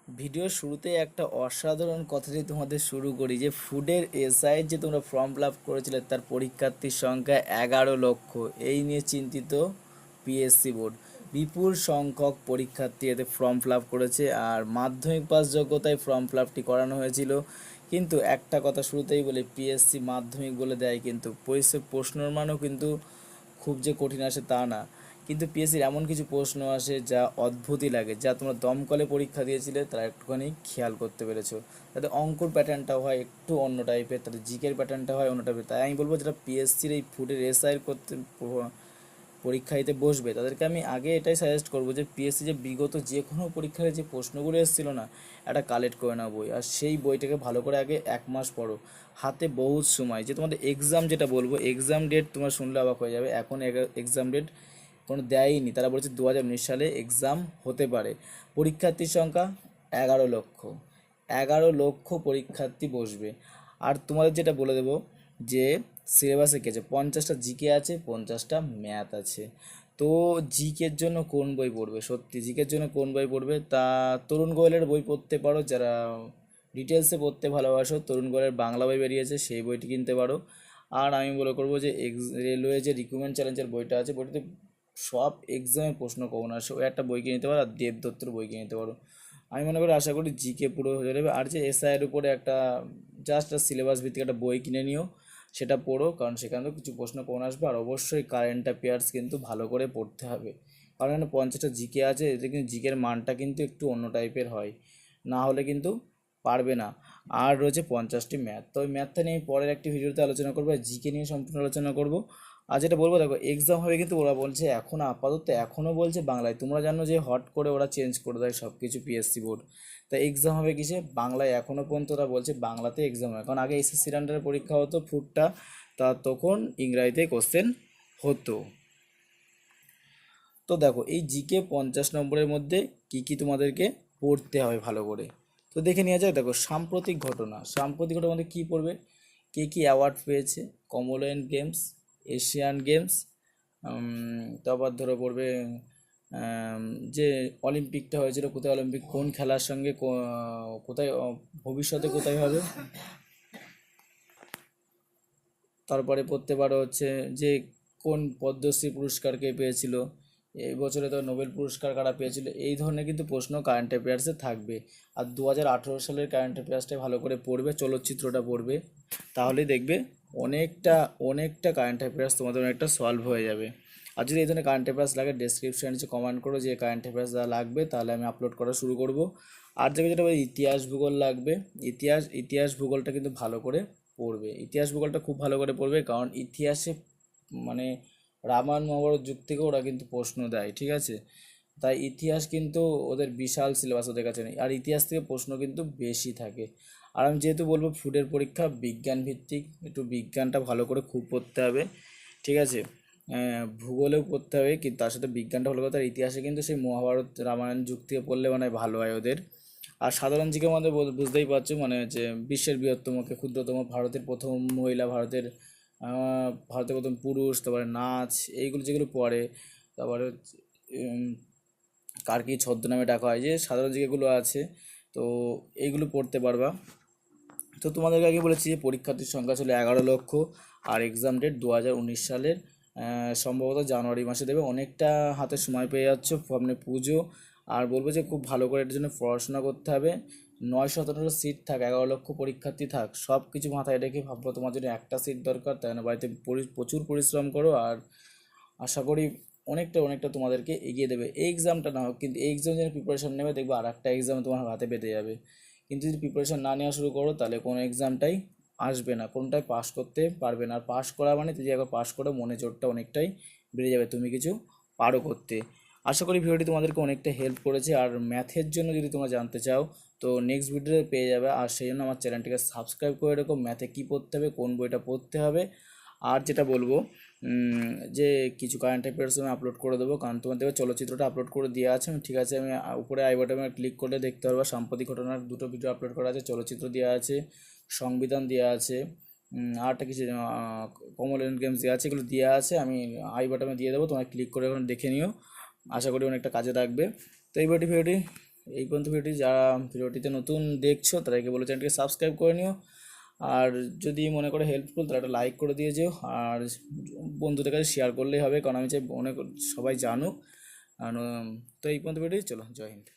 ভিডিওর শুরুতে একটা অসাধারণ কথা দিয়ে তোমাদের শুরু করি যে ফুডের এসআই যে তোমরা ফর্ম ফিল আপ করেছিলে তার পরীক্ষার্থীর সংখ্যা 11 লক্ষ। এই নিয়ে চিন্তিত পিএসসি বোর্ড। বিপুল সংখ্যক পরীক্ষার্থী এতে ফর্ম ফিল আপ করেছে আর মাধ্যমিক পাস যোগ্যতায় ফর্ম ফিল আপটি করানো হয়েছিল। কিন্তু একটা কথা শুরুতেই বলে, পিএসসি মাধ্যমিক বলে দেয় কিন্তু প্রশ্নের মানও কিন্তু খুব যে কঠিন আসে তা না। কিন্তু পিএসসির এমন কিছু প্রশ্ন আসে যা অদ্ভুতই লাগে, যা তোমরা দমকলে পরীক্ষা দিয়েছিলে তারা একটুখানি খেয়াল করতে পেরেছো। তাদের অঙ্কুর প্যাটার্নটাও হয় একটু অন্য টাইপের, তাদের জিকের প্যাটার্নটা হয় অন্য টাইপের। তাই আমি বলবো যারা পিএসসির এই ফুডের এসআইয়ের করতে পরীক্ষা দিতে বসবে তাদেরকে আমি আগে এটাই সাজেস্ট করবো যে পিএসসি যে বিগত যে কোনো পরীক্ষায় যে প্রশ্নগুলো এসেছিলো না, একটা কালেক্ট করে নাও বই, আর সেই বইটাকে ভালো করে আগে 1 মাস পড়ো। হাতে বহুত সময়, যে তোমাদের এক্সাম যেটা বলবো, এক্সাম ডেট তোমরা শুনলে অবাক হয়ে যাবে, এখন এক্সাম ডেট কোনো দেয়নি। তারা বলেছে 2019 সালে এক্সাম হতে পারে। পরীক্ষার্থীর সংখ্যা 11 লক্ষ। 11 লক্ষ পরীক্ষার্থী বসবে। আর তোমাদের যেটা বলে দেবো যে সিলেবাসে কী আছে, 50টা জিকে আছে, 50টা ম্যাথ আছে। তো জিকের জন্য কোন বই পড়বে, সত্যি জিকের জন্য কোন বই পড়বে, তা তরুণ গোয়েলের বই পড়তে পারো। যারা ডিটেলসে পড়তে ভালোবাসো, তরুণ গোয়েলের বাংলা বই বেরিয়েছে, সেই বইটি কিনতে পারো। আর আমি বলে করবো যে রেলওয়ে যে রিক্রুটমেন্ট চ্যালেঞ্জের বইটা আছে, বইটাতে সব এক্সামে প্রশ্ন কমন আসে, ওই একটা বই কিনে নিতে পারো। আর দেবদত্তর বই কিনে নিতে পারো। আমি মনে করি, আশা করি জিকে পুরো হয়ে যাবে। আর যে এসআইয়ের উপরে একটা জাস্ট সিলেবাস ভিত্তিক একটা বই কিনে নিও, সেটা পড়ো, কারণ সেখানেও কিছু প্রশ্ন কমন আসবে। আর অবশ্যই কারেন্ট অ্যাফেয়ার্স কিন্তু ভালো করে পড়তে হবে, কারণ এখানে 50টা জিকে আছে, এতে কিন্তু জিকের মানটা কিন্তু একটু অন্য টাইপের হয়, না হলে কিন্তু পারবে না। আর রয়েছে 50টি ম্যাথ। তো ওই ম্যাথটা নিয়ে আমি পরের একটি ভিডিওতে আলোচনা করবো, আর জিকে নিয়ে সম্পূর্ণ আলোচনা করব। আর যেটা বলবো, দেখো এক্সাম হবে কিন্তু ওরা বলছে এখন আপাতত এখনও বলছে বাংলায়। তোমরা জানো যে হট করে ওরা চেঞ্জ করে দেয় সব কিছু পিএসসি বোর্ড। তাই এক্সাম হবে কিসে, বাংলায়। এখনও পর্যন্ত ওরা বলছে বাংলাতে এক্সাম হয়, কারণ আগে এসএসসির আন্ডারে পরীক্ষা হতো ফুডটা, তা তখন ইংরাজিতে কোশ্চেন হতো। তো দেখো এই জিকে 50 নম্বরের মধ্যে কি কি তোমাদেরকে পড়তে হবে ভালো করে, তো দেখে নেওয়া যায়। দেখো সাম্প্রতিক ঘটনা মধ্যে কী পড়বে, কে কী অ্যাওয়ার্ড পেয়েছে, কমনওয়েলথ গেমস, এশিয়ান গেমস, তারপর ধরো পড়বে যে অলিম্পিকটা হয়েছিল কোথায়, অলিম্পিক কোন খেলার সঙ্গে কোথায় ভবিষ্যতে কোথায় হবে। তারপরে পড়তে পারো হচ্ছে যে কোন পদ্মশ্রী পুরস্কার কে পেয়েছিল, এই বছরে তো নোবেল পুরস্কার কারা পেয়েছিল। এই ধরনের কিন্তু প্রশ্ন কারেন্ট অ্যাফেয়ার্সে থাকবে। আর 2018 সালের কারেন্ট অ্যাফেয়ার্সটাই ভালো করে পড়বে, চলচ্চিত্রটা পড়বে, তাহলেই দেখবে অনেকটা অনেকটা কারেন্ট অ্যাফেয়ার্স তোমাদের অনেকটা সলভ হয়ে যাবে। আর যদি এই ধরনের কারেন্ট অ্যাফেয়ার্স লাগে, ডেসক্রিপশানে নিচে কমেন্ট করো যে কারেন্ট অ্যাফেয়ার্স যা লাগবে, তাহলে আমি আপলোড করা শুরু করব। আর যেটা বলি, ইতিহাস ভূগোল লাগবে। ইতিহাস ভূগোলটা কিন্তু ভালো করে পড়বে, ইতিহাস ভূগোলটা খুব ভালো করে পড়বে, কারণ ইতিহাসে মানে রামায়ণ মহাভারত যুগ থেকে ওরা কিন্তু প্রশ্ন দেয়, ঠিক আছে। তাই ইতিহাস কিন্তু ওদের বিশাল সিলেবাস ওদের কাছে নেই, আর ইতিহাস থেকে প্রশ্ন কিন্তু বেশি থাকে। আর আমি যেহেতু বলবো ফুডের পরীক্ষা বিজ্ঞান ভিত্তিক, একটু বিজ্ঞানটা ভালো করে খুব পড়তে হবে, ঠিক আছে। ভূগোলেও পড়তে হবে, কিন্তু তার সাথে বিজ্ঞানটা ভালো করতে হবে। আর ইতিহাসে কিন্তু সেই মহাভারত রামায়ণ যুগ থেকে পড়লে মানে ভালো হয় ওদের। আর সাধারণ জিকের মধ্যে বুঝতেই পারছো, মানে হচ্ছে বিশ্বের বৃহত্তম কে ক্ষুদ্রতম, ভারতের প্রথম মহিলা, ভারতের প্রথম পুরুষ, তারপরে নাচ, এইগুলো যেগুলো পড়ে। তারপরে উম, কার কী ছদ্মনামে ডাকা হয়, যে সাধারণ জিকেগুলো আছে, তো এইগুলো পড়তে পারবা। তো তোমাদেরকে আগে বলেছি যে পরীক্ষার্থীর সংখ্যা ছিল 11 লক্ষ। আর এক্সাম ডেট 2019 সালের সম্ভবত জানুয়ারি মাসে দেবে। অনেকটা হাতে সময় পেয়ে যাচ্ছ, সামনে পুজো। আর বলবো যে খুব ভালো করে এটার জন্য পড়াশোনা করতে হবে। 917টা সিট থাক, 11 লক্ষ পরীক্ষার্থী থাক, সব কিছু মাথায় রেখে ভাববো তোমার জন্য একটা সিট দরকার, তাই না বাড়িতে প্রচুর পরিশ্রম করো। আর আশা করি অনেকটা অনেকটা তোমাদেরকে এগিয়ে দেবে। এই এক্সামটা না হোক, কিন্তু এই এক্সাম যেন প্রিপারেশন নেবে, দেখবে আর একটা এক্সাম তোমার হাতে পেতে যাবে। কিন্তু যদি প্রিপারেশন না নেওয়া শুরু করো, তাহলে কোনো এক্সামটাই আসবে না, কোনটাই পাস করতে পারবে না। আর পাস করা মানে তুমি একবার পাস করো, মনে জোরটা অনেকটাই বেড়ে যাবে, তুমি কিছু পারো করতে। আশা করি ভিডিওটি তোমাদেরকে অনেকটা হেল্প করেছে। আর ম্যাথের জন্য যদি তোমরা জানতে চাও, তো নেক্সট ভিডিওতে পেয়ে যাবে। আর সেই জন্য আমার চ্যানেলটিকে সাবস্ক্রাইব করে রেখো, ম্যাথে কী পড়তে হবে, কোন বইটা পড়তে হবে। আর যেটা বলবো যে কিছু কারেন্ট অ্যাফেয়ার্স আমি আপলোড করে দেবো, কারণ তোমার দেখবে চলচ্চিত্রটা আপলোড করে দেওয়া আছে, ঠিক আছে। আমি উপরে আই বাটনে ক্লিক করলে দেখতে পারবো সাম্প্রতিক ঘটনার দুটো ভিডিও আপলোড করা আছে, চলচ্চিত্র দেওয়া আছে, সংবিধান দেওয়া আছে, আর একটা কিছু কমনওয়েলথ গেমস দেওয়া আছে, এগুলো দেওয়া আছে। আমি আই বাটনে দিয়ে দেবো, তোমার ক্লিক করে ওখানে দেখে নিও। আশা করি অনেকটা কাজে লাগবে। তো এই ভিডিওটি এই পর্যন্ত যারা ভিডিওটিতে নতুন দেখছো তাদেরকে বলে চ্যানেলটিকে সাবস্ক্রাইব করে নিও, আর যদি মনে করে হেল্পফুল তাহলে একটা লাইক করে দিয়ে যেও, আর বন্ধুদের কাছে শেয়ার করলেই হবে, কারণ আমি চাই সবাই জানুক। আর তো এই পর্যন্ত চলো, জয় হিন্দ।